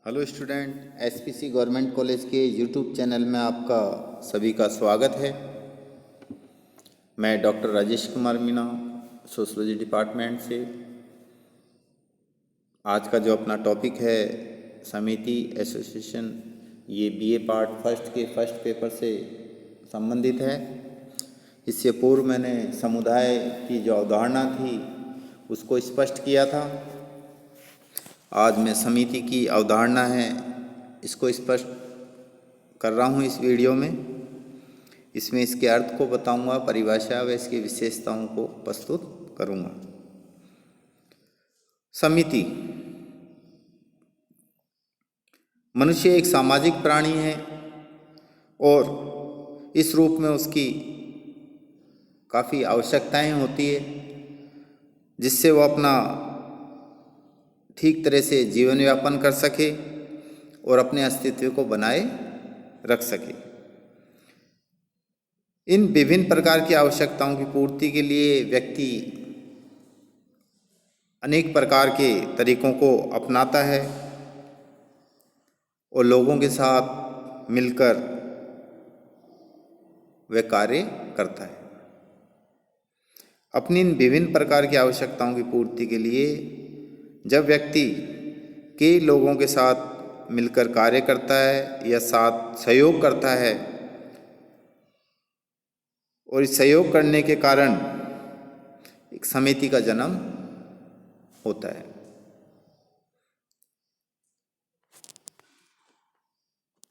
Hello student, SPC government college के YouTube channel में आपका सभी का स्वागत है। मैं doctor Rajesh Kumar Meena, sociology department से। आज का जो अपना टॉपिक है समिति एसोसिएशन, ये बीए पार्ट फर्स्ट के फर्स्ट पेपर से संबंधित है। इससे पूर्व मैंने समुदाय की जो अवधारणा थी उसको स्पष्ट किया था। आज मैं समिति की अवधारणा है इसको स्पष्ट कर रहा हूँ इस वीडियो में। इसमें इसके अर्थ को बताऊंगा, परिभाषा व इसकी विशेषताओं को प्रस्तुत करूंगा। समिति, मनुष्य एक सामाजिक प्राणी है और इस रूप में उसकी काफ़ी आवश्यकताएं होती है जिससे वो अपना ठीक तरह से जीवन यापन कर सके और अपने अस्तित्व को बनाए रख सके। इन विभिन्न प्रकार की आवश्यकताओं की पूर्ति के लिए व्यक्ति अनेक प्रकार के तरीकों को अपनाता है और लोगों के साथ मिलकर वह कार्य करता है। अपनी इन विभिन्न प्रकार की आवश्यकताओं की पूर्ति के लिए जब व्यक्ति कई लोगों के साथ मिलकर कार्य करता है या साथ सहयोग करता है और इस सहयोग करने के कारण एक समिति का जन्म होता है।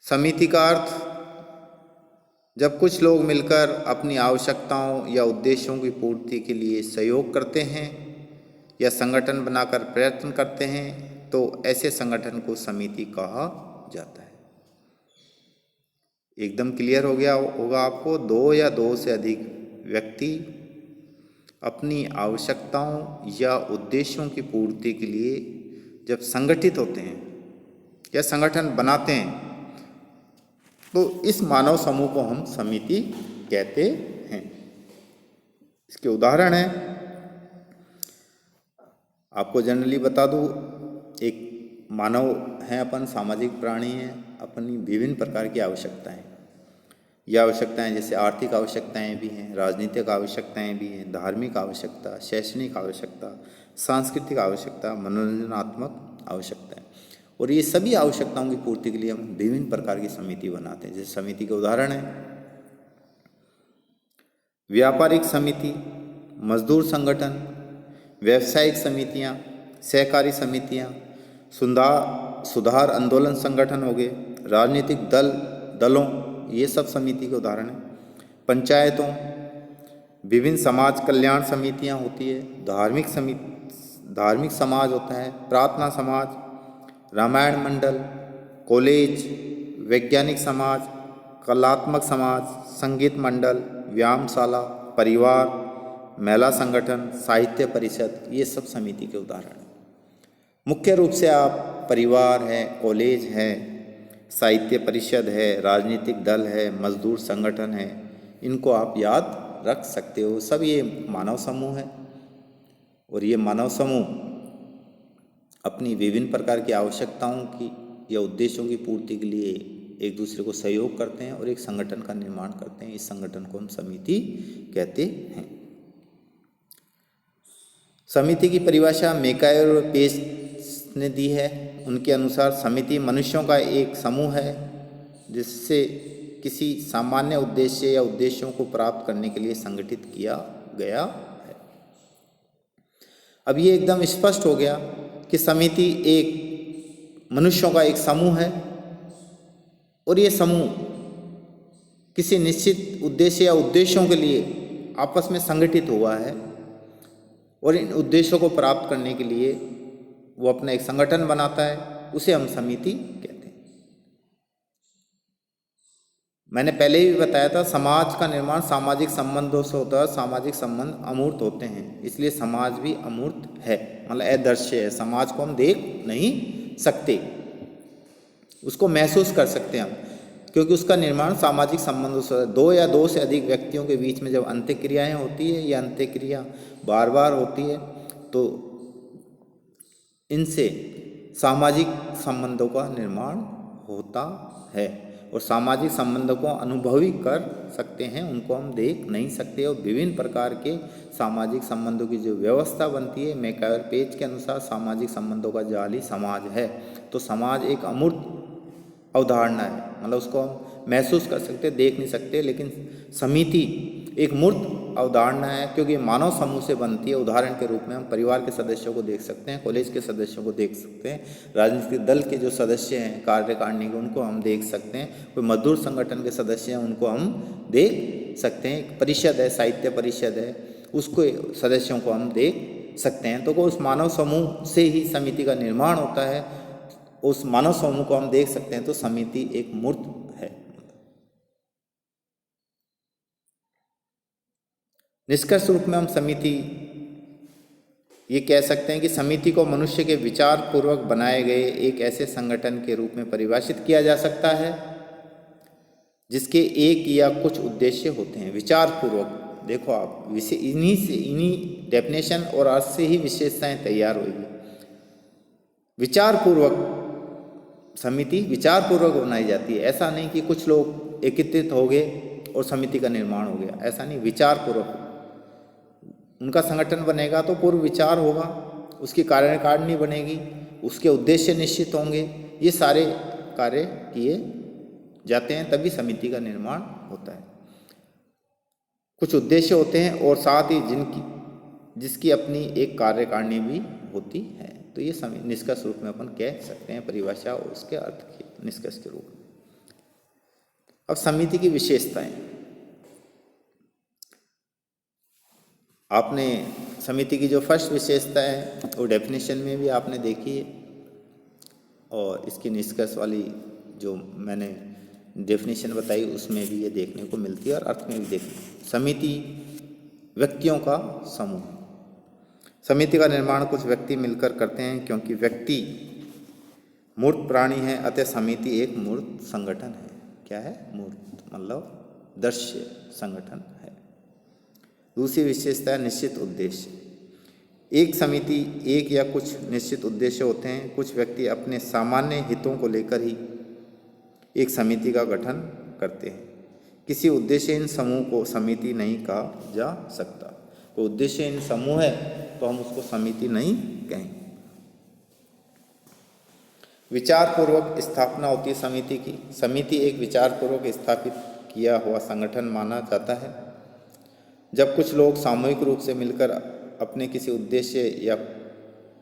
समिति का अर्थ जब कुछ लोग मिलकर अपनी आवश्यकताओं या उद्देश्यों की पूर्ति के लिए सहयोग करते हैं या संगठन बनाकर प्रयत्न करते हैं तो ऐसे संगठन को समिति कहा जाता है। एकदम क्लियर हो गया होगा आपको। दो या दो से अधिक व्यक्ति अपनी आवश्यकताओं या उद्देश्यों की पूर्ति के लिए जब संगठित होते हैं या संगठन बनाते हैं तो इस मानव समूह को हम समिति कहते हैं। इसके उदाहरण है, आपको जनरली बता दूं, एक मानव है, अपन सामाजिक प्राणी हैं, अपनी विभिन्न प्रकार की आवश्यकताएं। यह आवश्यकताएं जैसे आर्थिक आवश्यकताएं भी हैं, राजनीतिक आवश्यकताएं भी हैं, धार्मिक आवश्यकता, शैक्षणिक आवश्यकता, सांस्कृतिक आवश्यकता, मनोरंजनात्मक आवश्यकताएं। और ये सभी आवश्यकताओं की पूर्ति के लिए हम विभिन्न प्रकार की समिति बनाते हैं। जैसे समिति के उदाहरण है व्यापारिक समिति, मजदूर संगठन, व्यावसायिक समितियां, सहकारी समितियां, सुधार आंदोलन संगठन हो गए, राजनीतिक दलों, ये सब समिति के उदाहरण हैं। पंचायतों, विभिन्न समाज कल्याण समितियां होती है, धार्मिक समाज होता है, प्रार्थना समाज, रामायण मंडल, कॉलेज, वैज्ञानिक समाज, कलात्मक समाज, संगीत मंडल, व्यायामशाला, परिवार, महिला संगठन, साहित्य परिषद, ये सब समिति के उदाहरण हैं। मुख्य रूप से आप परिवार है, कॉलेज है, साहित्य परिषद है, राजनीतिक दल है, मजदूर संगठन है, इनको आप याद रख सकते हो। सब ये मानव समूह है और ये मानव समूह अपनी विभिन्न प्रकार की आवश्यकताओं की या उद्देश्यों की पूर्ति के लिए एक दूसरे को सहयोग करते हैं और एक संगठन का निर्माण करते हैं। इस संगठन को हम समिति कहते हैं। समिति की परिभाषा मेकाय और पेस ने दी है। उनके अनुसार समिति मनुष्यों का एक समूह है जिससे किसी सामान्य उद्देश्य या उद्देश्यों को प्राप्त करने के लिए संगठित किया गया है। अब ये एकदम स्पष्ट हो गया कि समिति एक मनुष्यों का एक समूह है और ये समूह किसी निश्चित उद्देश्य या उद्देश्यों के लिए आपस में संगठित हुआ है और इन उद्देश्यों को प्राप्त करने के लिए वो अपना एक संगठन बनाता है, उसे हम समिति कहते हैं। मैंने पहले ही बताया था, समाज का निर्माण सामाजिक संबंधों से होता है। सामाजिक संबंध अमूर्त होते हैं, इसलिए समाज भी अमूर्त है, मतलब अदृश्य है। समाज को हम देख नहीं सकते, उसको महसूस कर सकते हैं हम, क्योंकि उसका निर्माण सामाजिक संबंधों से, दो या दो से अधिक व्यक्तियों के बीच में जब अंत्यक्रियाएं होती है या अंत्यक्रिया बार बार होती है तो इनसे सामाजिक संबंधों का निर्माण होता है। और सामाजिक संबंधों को अनुभवी कर सकते हैं, उनको हम देख नहीं सकते। और विभिन्न प्रकार के सामाजिक संबंधों की जो व्यवस्था बनती है, मैकॉयर पेज के अनुसार सामाजिक संबंधों का जाल ही समाज है। तो समाज एक अमूर्त अवधारणा है, मतलब उसको हम महसूस कर सकते, देख नहीं सकते। लेकिन समिति एक मूर्त अवधारणा है, क्योंकि मानव समूह से बनती है। उदाहरण के रूप में हम परिवार के सदस्यों को देख सकते हैं, कॉलेज के सदस्यों को देख सकते हैं, राजनीतिक दल के जो सदस्य हैं कार्यकारिणी के, उनको हम देख सकते हैं, कोई मजदूर संगठन के सदस्य हैं उनको हम देख सकते हैं, एक परिषद है, साहित्य परिषद है, उसको सदस्यों को हम देख सकते हैं। तो उस मानव समूह से ही समिति का निर्माण होता है, उस मानव समूह को हम देख सकते हैं। तो समिति एक मूर्त है। निष्कर्ष रूप में हम समिति ये कह सकते हैं कि समिति को मनुष्य के विचार पूर्वक बनाए गए एक ऐसे संगठन के रूप में परिभाषित किया जा सकता है जिसके एक या कुछ उद्देश्य होते हैं। विचार पूर्वक, देखो आप इन्हीं डेफिनेशन और अर्थ से ही विशेषताएं तैयार होगी। विचार पूर्वक समिति विचार पूर्वक बनाई जाती है। ऐसा नहीं कि कुछ लोग एकत्रित हो गए और समिति का निर्माण हो गया, ऐसा नहीं। विचार पूर्वक उनका संगठन बनेगा तो पूर्व विचार होगा, उसकी कार्यकारिणी बनेगी, उसके उद्देश्य निश्चित होंगे, ये सारे कार्य किए जाते हैं, तभी समिति का निर्माण होता है। कुछ उद्देश्य होते हैं और साथ ही जिसकी अपनी एक कार्यकारिणी भी होती है। तो ये निष्कर्ष रूप में अपन कह सकते हैं परिभाषा और उसके अर्थ के निष्कर्ष के रूप में। अब समिति की विशेषताएं, आपने समिति की जो फर्स्ट विशेषता है वो डेफिनेशन में भी आपने देखी है, और इसकी निष्कर्ष वाली जो मैंने डेफिनेशन बताई उसमें भी ये देखने को मिलती है और अर्थ में भी देखने। समिति व्यक्तियों का समूह। समिति का निर्माण कुछ व्यक्ति मिलकर करते हैं, क्योंकि व्यक्ति मूर्त प्राणी है, अतः समिति एक मूर्त संगठन है। क्या है? मूर्त मतलब दृश्य संगठन है। दूसरी विशेषता है निश्चित उद्देश्य। एक समिति एक या कुछ निश्चित उद्देश्य होते हैं। कुछ व्यक्ति अपने सामान्य हितों को लेकर ही एक समिति का गठन करते हैं। किसी उद्देश्यहीन समूह को समिति नहीं कहा जा सकता। कोई उद्देश्यहीन समूह है तो हम उसको समिति नहीं कहेंगे। विचार पूर्वक स्थापना होती है समिति की। समिति एक विचार पूर्वक स्थापित किया हुआ संगठन माना जाता है। जब कुछ लोग सामूहिक रूप से मिलकर अपने किसी उद्देश्य या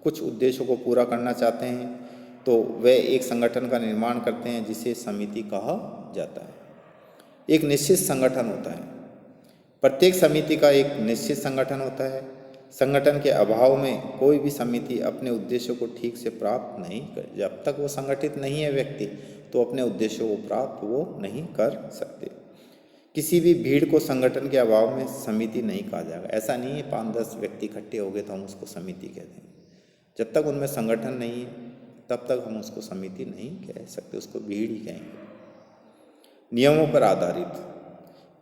कुछ उद्देश्यों को पूरा करना चाहते हैं तो वे एक संगठन का निर्माण करते हैं, जिसे समिति कहा जाता है। एक निश्चित संगठन होता है। प्रत्येक समिति का एक निश्चित संगठन होता है। संगठन के अभाव में कोई भी समिति अपने उद्देश्यों को ठीक से प्राप्त नहीं कर, जब तक वो संगठित नहीं है व्यक्ति, तो अपने उद्देश्यों को प्राप्त वो नहीं कर सकते। किसी भी भीड़ को संगठन के अभाव में समिति नहीं कहा जाएगा। ऐसा नहीं है 5-10 व्यक्ति इकट्ठे हो गए तो हम उसको समिति कह देंगे। जब तक उनमें संगठन नहीं है तब तक हम उसको समिति नहीं कह सकते, उसको भीड़ ही कहेंगे। नियमों पर आधारित।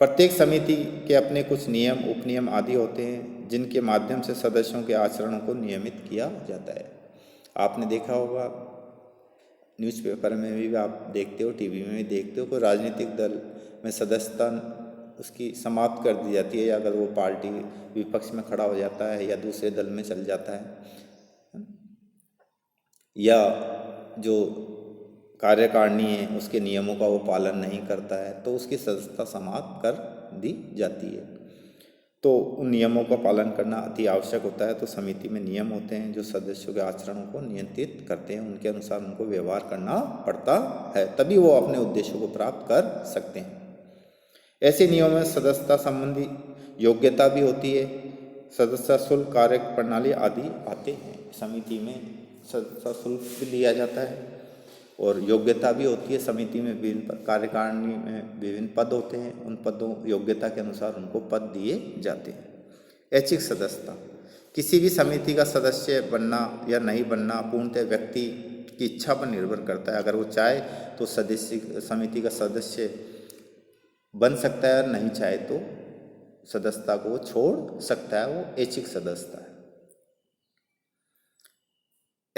प्रत्येक समिति के अपने कुछ नियम, उपनियम आदि होते हैं, जिनके माध्यम से सदस्यों के आचरणों को नियमित किया जाता है। आपने देखा होगा, न्यूज़पेपर में भी आप देखते हो, टीवी में भी देखते हो, कोई राजनीतिक दल में सदस्यता उसकी समाप्त कर दी जाती है, या अगर वो पार्टी विपक्ष में खड़ा हो जाता है या दूसरे दल में चल जाता है, या जो कार्यकारिणी है उसके नियमों का वो पालन नहीं करता है, तो उसकी सदस्यता समाप्त कर दी जाती है। तो उन नियमों का पालन करना अति आवश्यक होता है। तो समिति में नियम होते हैं जो सदस्यों के आचरणों को नियंत्रित करते हैं, उनके अनुसार उनको व्यवहार करना पड़ता है, तभी वो अपने उद्देश्यों को प्राप्त कर सकते हैं। ऐसे नियमों में सदस्यता संबंधी योग्यता भी होती है। सदस्यता शुल्क, कार्य प्रणाली आदि आते हैं। समिति में सदस्यता शुल्क भी लिया जाता है और योग्यता भी होती है। समिति में विभिन्न कार्यकारिणी में विभिन्न पद होते हैं, उन पदों योग्यता के अनुसार उनको पद दिए जाते हैं। ऐच्छिक सदस्यता। किसी भी समिति का सदस्य बनना या नहीं बनना पूर्णतः व्यक्ति की इच्छा पर निर्भर करता है। अगर वो चाहे तो समिति का सदस्य बन सकता है, और नहीं चाहे तो सदस्यता को छोड़ सकता है। वो ऐच्छिक सदस्यता है।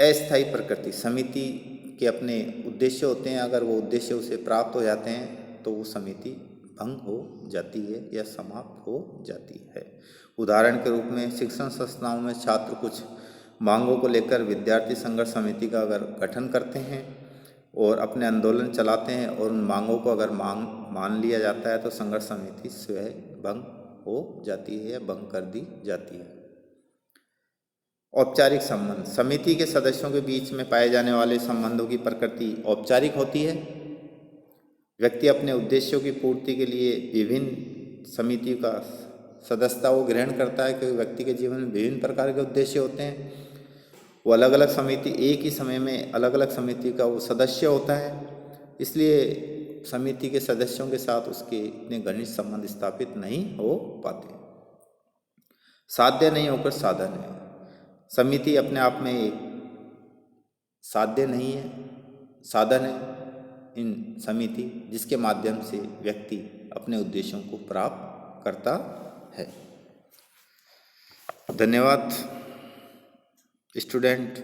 अस्थायी प्रकृति, समिति के अपने उद्देश्य होते हैं, अगर वो उद्देश्य उसे प्राप्त हो जाते हैं तो वो समिति भंग हो जाती है या समाप्त हो जाती है। उदाहरण के रूप में शिक्षण संस्थाओं में छात्र कुछ मांगों को लेकर विद्यार्थी संघर्ष समिति का अगर गठन करते हैं और अपने आंदोलन चलाते हैं और उन मांगों को अगर मान लिया जाता है तो संघर्ष समिति स्वयं भंग हो जाती है या भंग कर दी जाती है। औपचारिक संबंध, समिति के सदस्यों के बीच में पाए जाने वाले संबंधों की प्रकृति औपचारिक होती है। व्यक्ति अपने उद्देश्यों की पूर्ति के लिए विभिन्न समितियों का सदस्यता वो ग्रहण करता है, क्योंकि व्यक्ति के जीवन में विभिन्न प्रकार के उद्देश्य होते हैं। वो अलग अलग समिति, एक ही समय में अलग अलग समिति का वो सदस्य होता है, इसलिए समिति के सदस्यों के साथ उसके इतने घनिष्ठ संबंध स्थापित नहीं हो पाते। साध्य नहीं होकर साधन है, समिति अपने आप में एक साध्य नहीं है, साधन है इन समिति, जिसके माध्यम से व्यक्ति अपने उद्देश्यों को प्राप्त करता है। धन्यवाद स्टूडेंट।